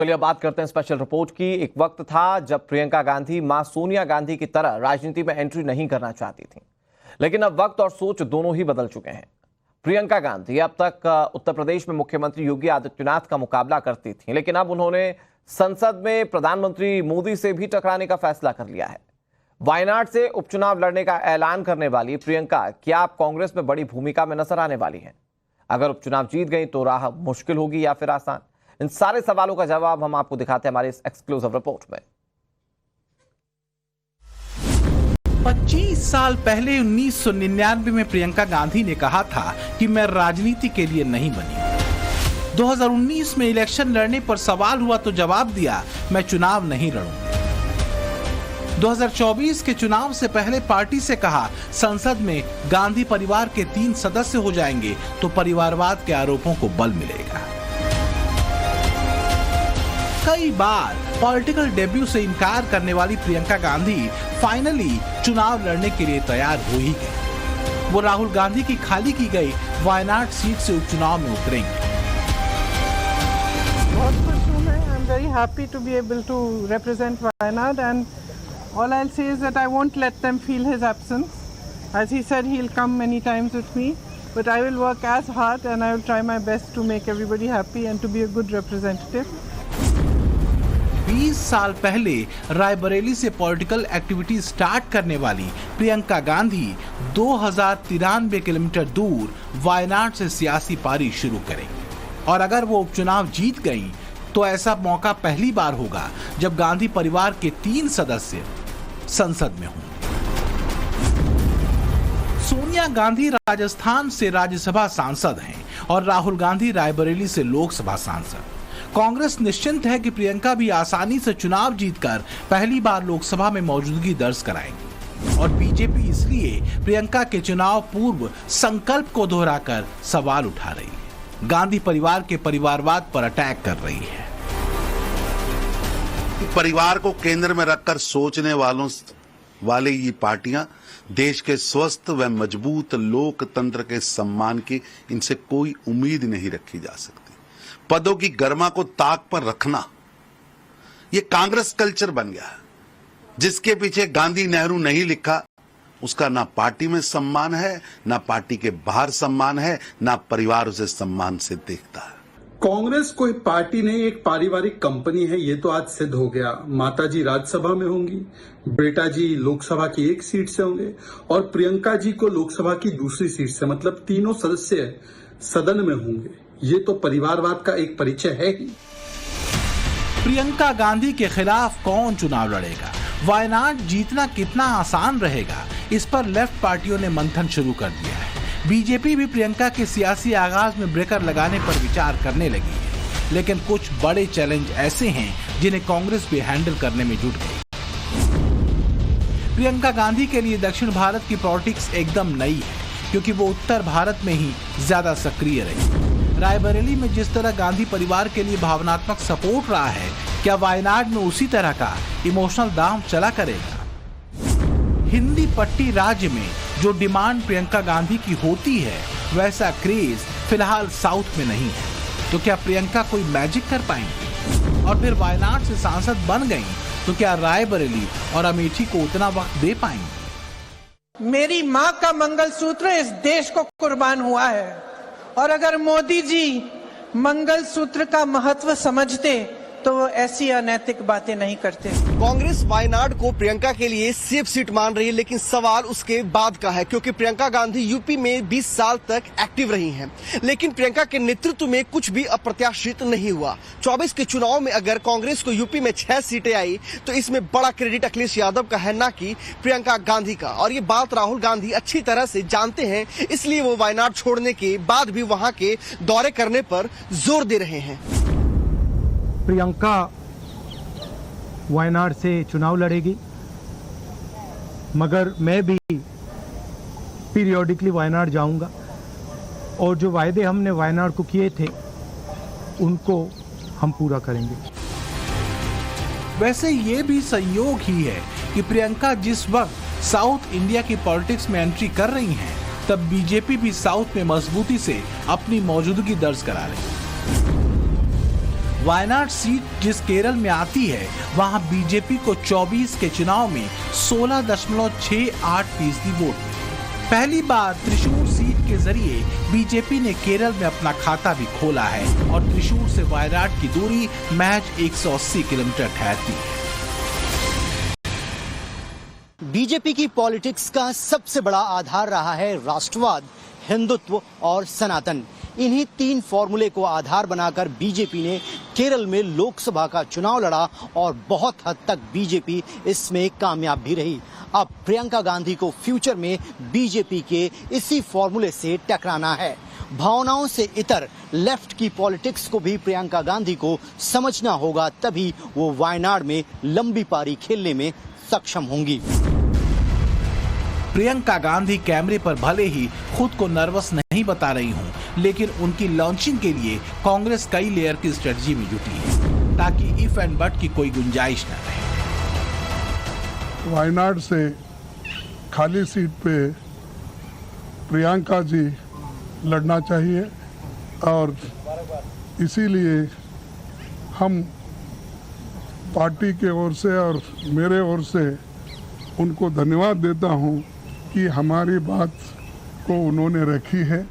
चलिए अब बात करते हैं स्पेशल रिपोर्ट की। एक वक्त था जब प्रियंका गांधी मां सोनिया गांधी की तरह राजनीति में एंट्री नहीं करना चाहती थी, लेकिन अब वक्त और सोच दोनों ही बदल चुके हैं। प्रियंका गांधी अब तक उत्तर प्रदेश में मुख्यमंत्री योगी आदित्यनाथ का मुकाबला करती थी, लेकिन अब उन्होंने संसद में प्रधानमंत्री मोदी से भी टकराने का फैसला कर लिया है। वायनाड से उपचुनाव लड़ने का ऐलान करने वाली प्रियंका क्या अब कांग्रेस में बड़ी भूमिका में नजर आने वाली है? अगर उपचुनाव जीत गई तो राह मुश्किल होगी या फिर आसान? इन सारे सवालों का जवाब हम आपको दिखाते हैं हमारे इस एक्सक्लूसिव रिपोर्ट में। 25 साल पहले 1999 में प्रियंका गांधी ने कहा था कि मैं राजनीति के लिए नहीं बनी। 2019 में इलेक्शन लड़ने पर सवाल हुआ तो जवाब दिया, मैं चुनाव नहीं लड़ूंगी। 2024 के चुनाव से पहले पार्टी से कहा, संसद में गांधी परिवार के 3 सदस्य हो जाएंगे तो परिवारवाद के आरोपों को बल मिलेगा। कई बार पॉलिटिकल डेब्यू से इनकार करने वाली प्रियंका गांधी फाइनली चुनाव लड़ने के लिए तैयार हो ही गई। वो राहुल गांधी की खाली की गई वायनाड सीट से उपचुनाव में उतरेंगे। बहुत खुश हूँ मैं। I am very happy to be able to represent Wayanad and all I'll say is that I won't let them feel his absence. As he said, he'll come many times with me, but I will work as hard and I will try my best to make everybody happy and to be a good representative. 20 साल पहले रायबरेली से political activity start करने वाली Priyanka Gandhi 2093 kilometre दूर वायनाड से सियासी पारी शुरू करेंगी। और अगर वो उपचुनाव जीत गई तो ऐसा मौका पहली बार होगा जब गांधी परिवार के 3 सदस्य संसद में होंगे। सोनिया गांधी राजस्थान से राज्यसभा सांसद हैं और राहुल गांधी रायबरेली से लोकसभा सांसद। कांग्रेस निश्चिंत है कि प्रियंका भी आसानी से चुनाव जीतकर पहली बार लोकसभा में मौजूदगी दर्ज कराएंगी। और बीजेपी इसलिए प्रियंका के चुनाव पूर्व संकल्प को दोहराकर सवाल उठा रही है, गांधी परिवार के परिवारवाद पर अटैक कर रही है। परिवार को केंद्र में रखकर सोचने वाले ये पार्टियां देश के स्वस्थ व मजबूत लोकतंत्र के सम्मान की इनसे कोई उम्मीद नहीं रखी जा सकती। पदों की गर्मा को ताक पर रखना ये कांग्रेस कल्चर बन गया है, जिसके पीछे गांधी नेहरू नहीं लिखा उसका ना पार्टी में सम्मान है, ना पार्टी के बाहर सम्मान है, ना परिवार उसे सम्मान से देखता है। कांग्रेस कोई पार्टी नहीं, एक पारिवारिक कंपनी है, ये तो आज सिद्ध हो गया। माताजी राज्यसभा में होंगी, बेटा जी लोकसभा की 1 सीट से होंगे और प्रियंका जी को लोकसभा की दूसरी सीट से, मतलब तीनों सदस्य सदन में होंगे। ये तो परिवारवाद का एक परिचय है ही। प्रियंका गांधी के खिलाफ कौन चुनाव लड़ेगा, वायनाड जीतना कितना आसान रहेगा, इस पर लेफ्ट पार्टियों ने मंथन शुरू कर दिया है। बीजेपी भी प्रियंका के सियासी आगाज में ब्रेकर लगाने पर विचार करने लगी है, लेकिन कुछ बड़े चैलेंज ऐसे हैं जिन्हें कांग्रेस भी हैंडल करने में जुट गई। प्रियंका गांधी के लिए दक्षिण भारत की पॉलिटिक्स एकदम नई है, क्योंकि वो उत्तर भारत में ही ज्यादा सक्रिय रही। रायबरेली में जिस तरह गांधी परिवार के लिए भावनात्मक सपोर्ट रहा है, क्या वायनाड में उसी तरह का इमोशनल दांव चला करेगा? हिंदी पट्टी राज्य में जो डिमांड प्रियंका गांधी की होती है, वैसा क्रेज फिलहाल साउथ में नहीं है। तो क्या प्रियंका कोई मैजिक कर पाएंगी? और फिर वायनाड से सांसद बन गई तो क्या रायबरेली और अमेठी को उतना वक्त दे पाएंगी? मेरी माँ का मंगलसूत्र इस देश को कुर्बान हुआ है और अगर मोदी जी मंगलसूत्र का महत्व समझते तो वो ऐसी अनैतिक बातें नहीं करते। कांग्रेस वायनाड को प्रियंका के लिए सेफ सीट मान रही है, लेकिन सवाल उसके बाद का है, क्योंकि प्रियंका गांधी यूपी में 20 साल तक एक्टिव रही हैं, लेकिन प्रियंका के नेतृत्व में कुछ भी अप्रत्याशित नहीं हुआ। 24 के चुनाव में अगर कांग्रेस को यूपी में 6 सीटें आई तो इसमें बड़ा क्रेडिट अखिलेश यादव का है, ना कि प्रियंका गांधी का। और ये बात राहुल गांधी अच्छी तरह से जानते हैं, इसलिए वो वायनाड छोड़ने के बाद भी वहां के दौरे करने पर जोर दे रहे हैं। प्रियंका वायनाड से चुनाव लड़ेगी, मगर मैं भी पीरियोडिकली वायनाड जाऊंगा और जो वायदे हमने वायनाड को किए थे उनको हम पूरा करेंगे। वैसे ये भी संयोग ही है कि प्रियंका जिस वक्त साउथ इंडिया की पॉलिटिक्स में एंट्री कर रही हैं, तब बीजेपी भी साउथ में मजबूती से अपनी मौजूदगी दर्ज करा रही है। वायनाड सीट जिस केरल में आती है वहां बीजेपी को 24 के चुनाव में 16.68% वोट मिले। पहली बार त्रिशूर सीट के जरिए बीजेपी ने केरल में अपना खाता भी खोला है और त्रिशूर से वायनाड की दूरी महज 180 किलोमीटर ठहरती है। बीजेपी की पॉलिटिक्स का सबसे बड़ा आधार रहा है राष्ट्रवाद, हिंदुत्व और सनातन। इन्हीं 3 फॉर्मूले को आधार बनाकर बीजेपी ने केरल में लोकसभा का चुनाव लड़ा और बहुत हद तक बीजेपी इसमें कामयाब भी रही। अब प्रियंका गांधी को फ्यूचर में बीजेपी के इसी फॉर्मूले से टकराना है। भावनाओं से इतर लेफ्ट की पॉलिटिक्स को भी प्रियंका गांधी को समझना होगा, तभी वो वायनाड में लंबी पारी खेलने में सक्षम होंगी। प्रियंका गांधी कैमरे पर भले ही खुद को नर्वस नहीं बता रही हूं, लेकिन उनकी लॉन्चिंग के लिए कांग्रेस कई लेयर की स्ट्रेटजी में जुटी है ताकि इफ एंड बट की कोई गुंजाइश न रहे। वायनाड से खाली सीट पे प्रियंका जी लड़ना चाहिए और इसीलिए हम पार्टी के ओर से और मेरे ओर से उनको धन्यवाद देता हूं कि हमारी बात को उन्होंने रखी है।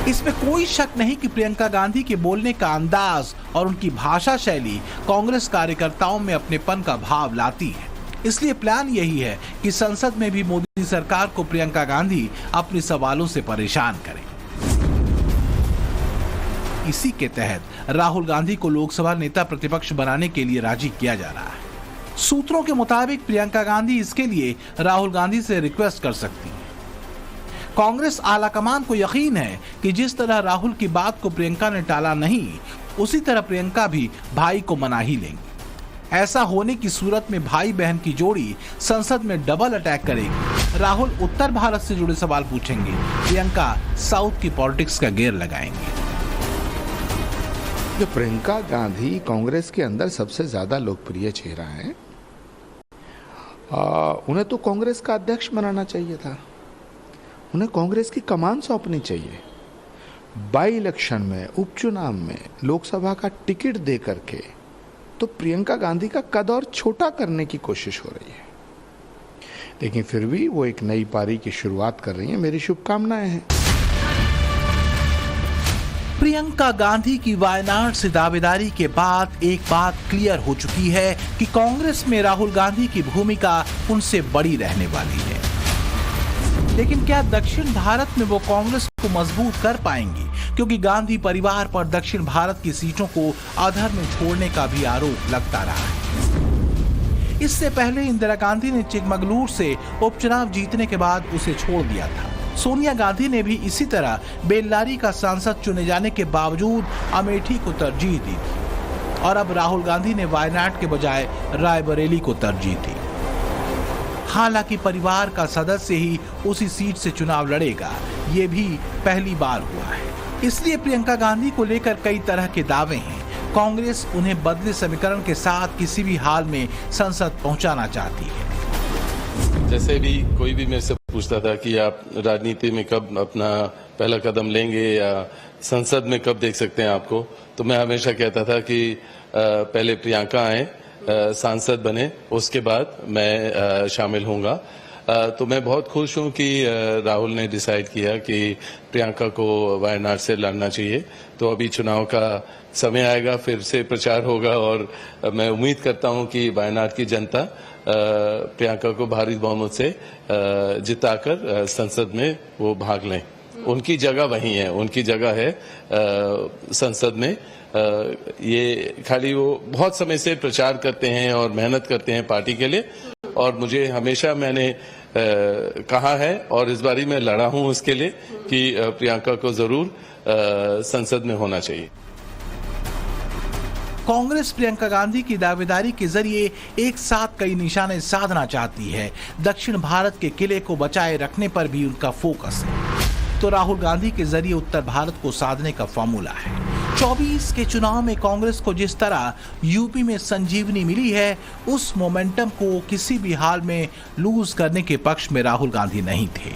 इसमें कोई शक नहीं कि प्रियंका गांधी के बोलने का अंदाज और उनकी भाषा शैली कांग्रेस कार्यकर्ताओं में अपनेपन का भाव लाती है। इसलिए प्लान यही है कि संसद में भी मोदी सरकार को प्रियंका गांधी अपने सवालों से परेशान करें। इसी के तहत राहुल गांधी को लोकसभा नेता प्रतिपक्ष बनाने के लिए राजी किया जा रहा है। सूत्रों के मुताबिक प्रियंका गांधी इसके लिए राहुल गांधी से रिक्वेस्ट कर सकती है। कांग्रेस आलाकमान को यकीन है कि जिस तरह राहुल की बात को प्रियंका ने टाला नहीं, उसी तरह प्रियंका भी भाई को मना ही लेंगी। ऐसा होने की सूरत में भाई बहन की जोड़ी संसद में डबल अटैक करेगी। राहुल उत्तर भारत से जुड़े सवाल पूछेंगे, प्रियंका साउथ की पॉलिटिक्स का गेयर लगाएंगे। जो प्रियंका गांधी कांग्रेस के अंदर सबसे ज्यादा लोकप्रिय चेहरा है, उन्हें तो कांग्रेस का अध्यक्ष बनाना चाहिए था। उन्हें कांग्रेस की कमान सौंपनी चाहिए। बाई इलेक्शन में, उपचुनाव में लोकसभा का टिकट दे करके तो प्रियंका गांधी का कद और छोटा करने की कोशिश हो रही है। लेकिन फिर भी वो एक नई पारी की शुरुआत कर रही है। मेरी शुभकामनाएं हैं। प्रियंका गांधी की वायनाड से दावेदारी के बाद एक बात क्लियर हो चुकी है कि कांग्रेस में राहुल गांधी की भूमिका उनसे बड़ी रहने वाली है। लेकिन क्या दक्षिण भारत में वो कांग्रेस को मजबूत कर पाएंगी? क्योंकि गांधी परिवार पर दक्षिण भारत की सीटों को अधर में छोड़ने का भी आरोप लगता रहा है। इससे पहले इंदिरा गांधी ने चिकमगलूर से उपचुनाव जीतने के बाद उसे छोड़ दिया था। सोनिया गांधी ने भी इसी तरह बेल्लारी का सांसद चुने जाने के बावजूद अमेठी को तरजीह दी थी और अब राहुल गांधी ने वायनाड के बजाय रायबरेली को तरजीह दी। हालांकि परिवार का सदस्य ही उसी सीट से चुनाव लड़ेगा, ये भी पहली बार हुआ है। इसलिए प्रियंका गांधी को लेकर कई तरह के दावे हैं। कांग्रेस उन्हें बदले समीकरण के साथ किसी भी हाल में संसद पहुंचाना चाहती है। जैसे भी कोई भी मेरे से पूछता था कि आप राजनीति में कब अपना पहला कदम लेंगे या संसद में कब देख सकते हैं आपको, तो मैं हमेशा कहता था कि पहले प्रियंका आए, सांसद बने, उसके बाद मैं शामिल होऊंगा। तो मैं बहुत खुश हूं कि राहुल ने डिसाइड किया कि प्रियंका को वायनाड से लड़ना चाहिए। तो अभी चुनाव का समय आएगा, फिर से प्रचार होगा और मैं उम्मीद करता हूं कि वायनाड की जनता प्रियंका को भारी बहुमत से जिताकर संसद में वो भाग लें। उनकी जगह वही है, उनकी जगह है संसद में। ये खाली वो बहुत समय से प्रचार करते हैं और मेहनत करते हैं पार्टी के लिए, और मुझे हमेशा मैंने कहा है और इस बारी मैं लड़ा हूं उसके लिए कि प्रियंका को जरूर संसद में होना चाहिए। कांग्रेस प्रियंका गांधी की दावेदारी के जरिए एक साथ कई निशाने साधना चाहती है। दक्षिण भारत के किले को बचाए रखने पर भी उनका फोकस है, तो राहुल गांधी के जरिए उत्तर भारत को साधने का फॉर्मूला है। 24 के चुनाव में कांग्रेस को जिस तरह यूपी में संजीवनी मिली है, उस मोमेंटम को किसी भी हाल में लूज करने के पक्ष में राहुल गांधी नहीं थे।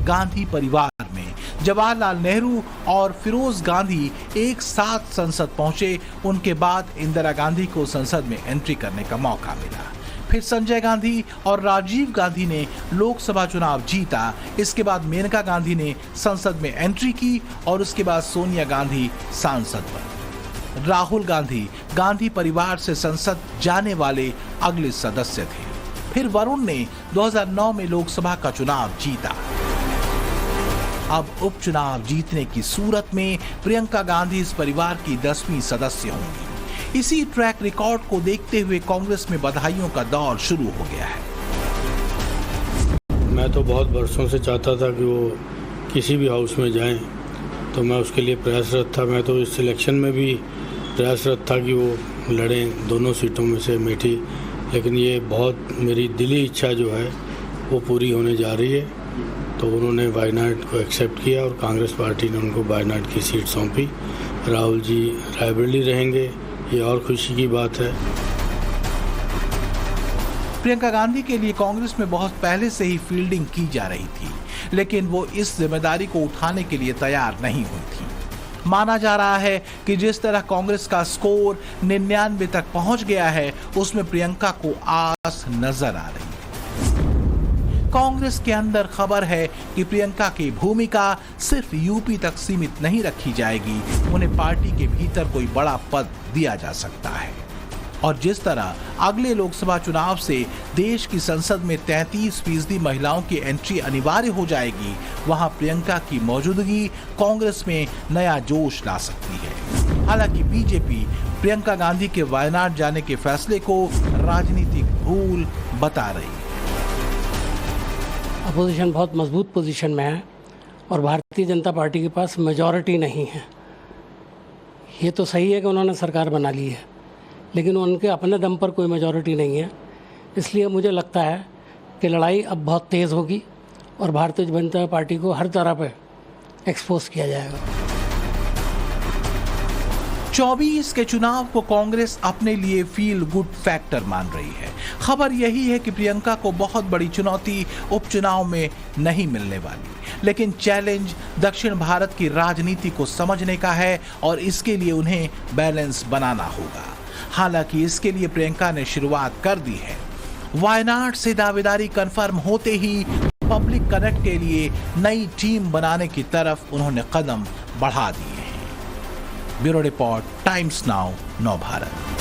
गांधी परिवार में जवाहरलाल नेहरू और फिरोज गांधी एक साथ संसद पहुंचे। उनके बाद इंदिरा गांधी को संसद में एंट्री करने का मौका मिला। फिर संजय गांधी और राजीव गांधी ने लोकसभा चुनाव जीता। इसके बाद मेनका गांधी ने संसद में एंट्री की और उसके बाद सोनिया गांधी सांसद बनी। राहुल गांधी गांधी परिवार से संसद जाने वाले अगले सदस्य थे। फिर वरुण ने 2009 में लोकसभा का चुनाव जीता। अब उपचुनाव जीतने की सूरत में प्रियंका गांधी इस परिवार की 10वीं सदस्य होंगी। इसी ट्रैक रिकॉर्ड को देखते हुए कांग्रेस में बधाइयों का दौर शुरू हो गया है। मैं तो बहुत वर्षों से चाहता था कि वो किसी भी हाउस में जाएं, तो मैं उसके लिए प्रयासरत था। मैं तो इस सिलेक्शन में भी प्रयासरत था कि वो लड़ें दोनों सीटों में से अमेठी, लेकिन ये बहुत मेरी दिली इच्छा जो है वो पूरी होने जा रही है। तो उन्होंने वायनाड को एक्सेप्ट किया और कांग्रेस पार्टी ने उनको वायनाड की सीट सौंपी। राहुल जी रायबरेली रहेंगे, ये और खुशी की बात है। प्रियंका गांधी के लिए कांग्रेस में बहुत पहले से ही फील्डिंग की जा रही थी, लेकिन वो इस जिम्मेदारी को उठाने के लिए तैयार नहीं हुई थी। माना जा रहा है कि जिस तरह कांग्रेस का स्कोर 99 तक पहुंच गया है, उसमें प्रियंका को आस नजर आ रही है। कांग्रेस के अंदर खबर है कि प्रियंका की भूमिका सिर्फ यूपी तक सीमित नहीं रखी जाएगी, उन्हें पार्टी के भीतर कोई बड़ा पद दिया जा सकता है। और जिस तरह अगले लोकसभा चुनाव से देश की संसद में 33% महिलाओं की एंट्री अनिवार्य हो जाएगी, वहां प्रियंका की मौजूदगी कांग्रेस में नया जोश ला सकती है। हालांकि बीजेपी प्रियंका गांधी के वायनाड जाने के फैसले को राजनीतिक भूल बता रही है। अपोजिशन बहुत मजबूत पोजीशन में है और भारतीय जनता पार्टी के पास मेजॉरिटी नहीं है। ये तो सही है कि उन्होंने सरकार बना ली है, लेकिन उनके अपने दम पर कोई मेजॉरिटी नहीं है। इसलिए मुझे लगता है कि लड़ाई अब बहुत तेज़ होगी और भारतीय जनता पार्टी को हर तरह पे एक्सपोज किया जाएगा। 24 के चुनाव को कांग्रेस अपने लिए फील गुड फैक्टर मान रही है। खबर यही है कि प्रियंका को बहुत बड़ी चुनौती उपचुनाव में नहीं मिलने वाली, लेकिन चैलेंज दक्षिण भारत की राजनीति को समझने का है और इसके लिए उन्हें बैलेंस बनाना होगा। हालांकि इसके लिए प्रियंका ने शुरुआत कर दी है। वायनाड से दावेदारी कंफर्म होते ही पब्लिक कनेक्ट के लिए नई टीम बनाने की तरफ उन्होंने कदम बढ़ा दिए हैं। ब्यूरो रिपोर्ट, टाइम्स नाउ, नव भारत।